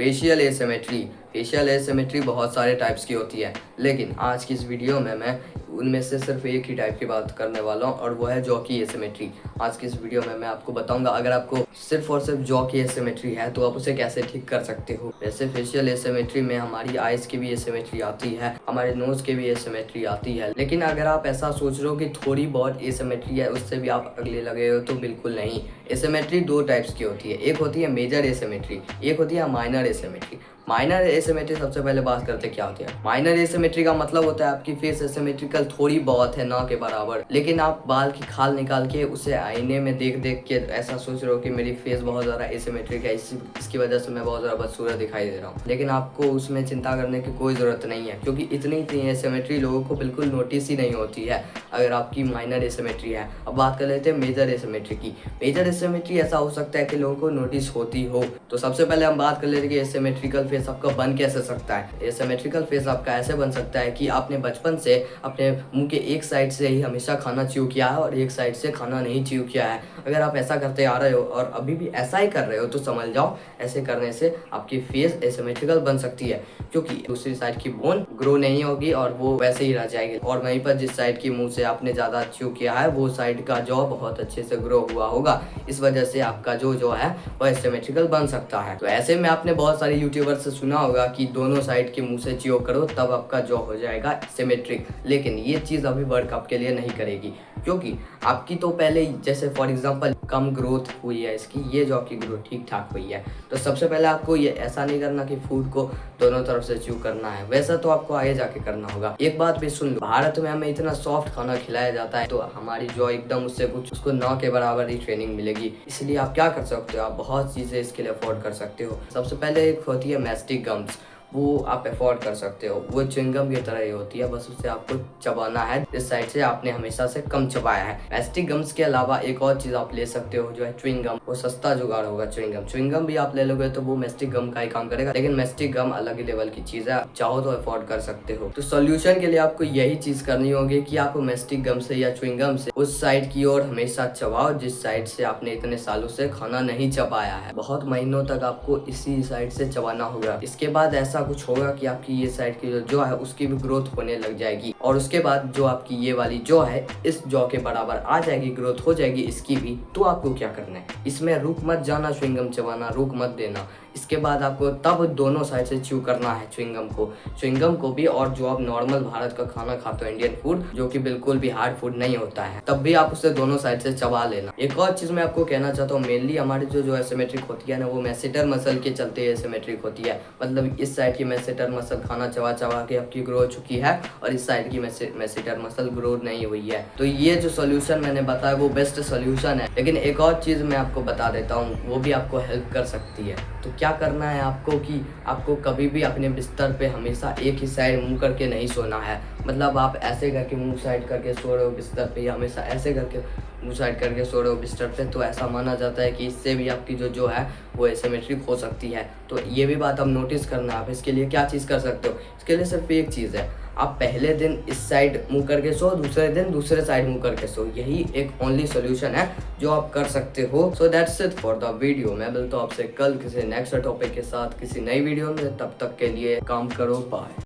Facial asymmetry. Facial asymmetry बहुत सारे types की होती है, लेकिन आज की इस वीडियो में मैं उनमें से सिर्फ एक ही टाइप की बात करने वाला हूँ और वो है जॉ की एसिमेट्री। आज की इस वीडियो में मैं आपको बताऊंगा अगर आपको सिर्फ और सिर्फ जॉ की एसिमेट्री है तो आप उसे कैसे ठीक कर सकते हो। वैसे फेशियल एसिमेट्री में हमारी आइज की भी एसिमेट्री आती है, हमारे नोज की भी एसिमेट्री आती है, लेकिन अगर आप ऐसा सोच रहे हो कि थोड़ी बहुत एसिमेट्री है उससे भी आप अगले लगे हो तो बिल्कुल नहीं। एसिमेट्री दो टाइप्स की होती है, एक होती है मेजर एसिमेट्री, एक होती है माइनर एसिमेट्री। माइनर एसिमेट्री सबसे पहले बात करते क्या होती है। माइनर एसिमेट्री का मतलब होता है आपकी फेस एसिमेट्रिकल थोड़ी बहुत है, ना के बराबर, लेकिन आप बाल की खाल निकाल के उसे आईने में देख देख के ऐसा सोच रहे हो कि मेरी फेस बहुत ज़्यादा एसिमेट्रिक है, इसकी वजह से मैं बहुत ज़्यादा बदसूरत दिखाई दे रहा हूँ। लेकिन आपको उसमें चिंता करने की कोई ज़रूरत नहीं है, क्योंकि इतनी एसिमेट्री लोगों को बिल्कुल नोटिस ही नहीं होती है अगर आपकी माइनर एसिमेट्री है। अब बात कर लेते हैं मेजर एसिमेट्री की। मेजर एसिमेट्री ऐसा हो सकता है कि लोगों को नोटिस होती हो। तो सबसे पहले हम बात कर लेते हैं कि एसिमेट्रिकल फेस आपका बन कैसे सकता है। एसिमेट्रिकल फेस आपका ऐसे बन सकता है कि आपने बचपन से अपने मुंह के एक साइड से ही हमेशा खाना च्यू किया है और एक साइड से खाना नहीं च्यू किया है। अगर आप ऐसा करते आ रहे हो और अभी भी ऐसा ही कर रहे हो तो समझ जाओ ऐसे करने से आपकी फेस एसिमेट्रिकल बन सकती है, क्योंकि दूसरी साइड की बोन ग्रो नहीं होगी और वो वैसे ही रह जाएगी, और वहीं पर जिस साइड की मुंह से आपने ज़्यादा च्यू किया है वो साइड का जॉ बहुत अच्छे से ग्रो हुआ होगा। इस वजह से आपका जो है वो एसिमेट्रिकल बन सकता है। तो ऐसे में आपने बहुत सारे यूट्यूबर से सुना होगा कि दोनों साइड के मुंह से च्यू करो तब आपका जॉ हो जाएगा सिमेट्रिक, लेकिन ये चीज़ अभी वर्क आपके लिए नहीं करेगी, क्योंकि आपकी तो पहले जैसे फॉर एग्जांपल कम ग्रोथ हुई है इसकी, ये जॉ की ग्रोथ ठीक ठाक हुई है। तो सबसे पहले आपको ये ऐसा नहीं करना कि फूड को दोनों तरफ से च्यू करना है, वैसा तो आपको आगे जाके करना होगा। एक बात भी सुन लो, भारत में हमें इतना सॉफ्ट खाना खिलाया जाता है तो हमारी जॉ एकदम उससे कुछ उसको ना के बराबर ही ट्रेनिंग मिलेगी। इसलिए आप क्या कर सकते हो, आप बहुत चीज़ें इसके लिए अफोर्ड कर सकते हो। सबसे पहले एक होती है मैस्टिक गम्स, वो आप अफोर्ड कर सकते हो। वो च्युइंगम की तरह ही होती है, बस उसे आपको चबाना है इस साइड से आपने हमेशा से कम चबाया है। मैस्टिक गम्स के अलावा एक और चीज़ आप ले सकते हो जो है च्युइंगम। वो सस्ता जुगाड़ होगा च्युइंगम। च्युइंगम भी आप ले लोगे तो वो मैस्टिक गम का ही काम करेगा, लेकिन मैस्टिक गम अलग ही लेवल की चीज़ है, चाहो तो अफोर्ड कर सकते हो। तो सोल्यूशन के लिए आपको यही चीज़ करनी होगी कि आप मैस्टिक गम से या च्युइंगम से उस साइड की ओर हमेशा चबाओ जिस साइड से आपने इतने सालों से खाना नहीं चबाया है। बहुत महीनों तक आपको इसी साइड से चबाना होगा। इसके बाद ऐसा कुछ होगा कि आपकी ये साइड की जो है उसकी भी ग्रोथ होने लग जाएगी, और उसके बाद जो आपकी ये वाली जॉ है इस जॉ के बराबर आ जाएगी, ग्रोथ हो जाएगी इसकी भी। तो आपको क्या करना है, इसमें रुक मत जाना, च्युइंगम चबाना रुक मत देना। इसके बाद आपको तब दोनों साइड से च्यू करना है च्युइंगम को भी, और जो आप नॉर्मल भारत का खाना खाते हो इंडियन फूड जो कि बिल्कुल भी हार्ड फूड नहीं होता है, तब भी आप उसे दोनों साइड से चबा लेना। एक और चीज़ मैं आपको कहना चाहता हूँ, मेनली हमारी जो एसिमेट्रिक होती है ना, वो मैसेटर मसल के चलते एसिमेट्रिक होती है। मतलब इस साइड की मैसेटर मसल खाना चबा चबा के आपकी ग्रो हो चुकी है और इस साइड की मैसेटर मसल ग्रो नहीं हुई है। तो ये जो सोल्यूशन मैंने बताया वो बेस्ट सोल्यूशन है, लेकिन एक और चीज़ मैं आपको बता देता हूँ, वो भी आपको हेल्प कर सकती है। तो क्या करना है आपको कि आपको कभी भी अपने बिस्तर पे हमेशा एक ही साइड मुंह करके नहीं सोना है। मतलब आप ऐसे करके मुंह साइड करके सो रहे हो बिस्तर पे, या हमेशा ऐसे करके मुंह साइड करके सो रहे हो बिस्तर पे, तो ऐसा माना जाता है कि इससे भी आपकी जो है वो एसिमेट्रिक हो सकती है। तो ये भी बात आप नोटिस करना। आप इसके लिए क्या चीज़ कर सकते हो, इसके लिए सिर्फ एक चीज़ है, आप पहले दिन इस साइड मुंह करके सो, दूसरे दिन दूसरे साइड मुंह करके सो। यही एक ओनली सॉल्यूशन है जो आप कर सकते हो। So that's it for the video. मैं मिलता हूँ आपसे कल किसी नेक्स्ट टॉपिक के साथ किसी नई वीडियो में। तब तक के लिए काम करो, बाय।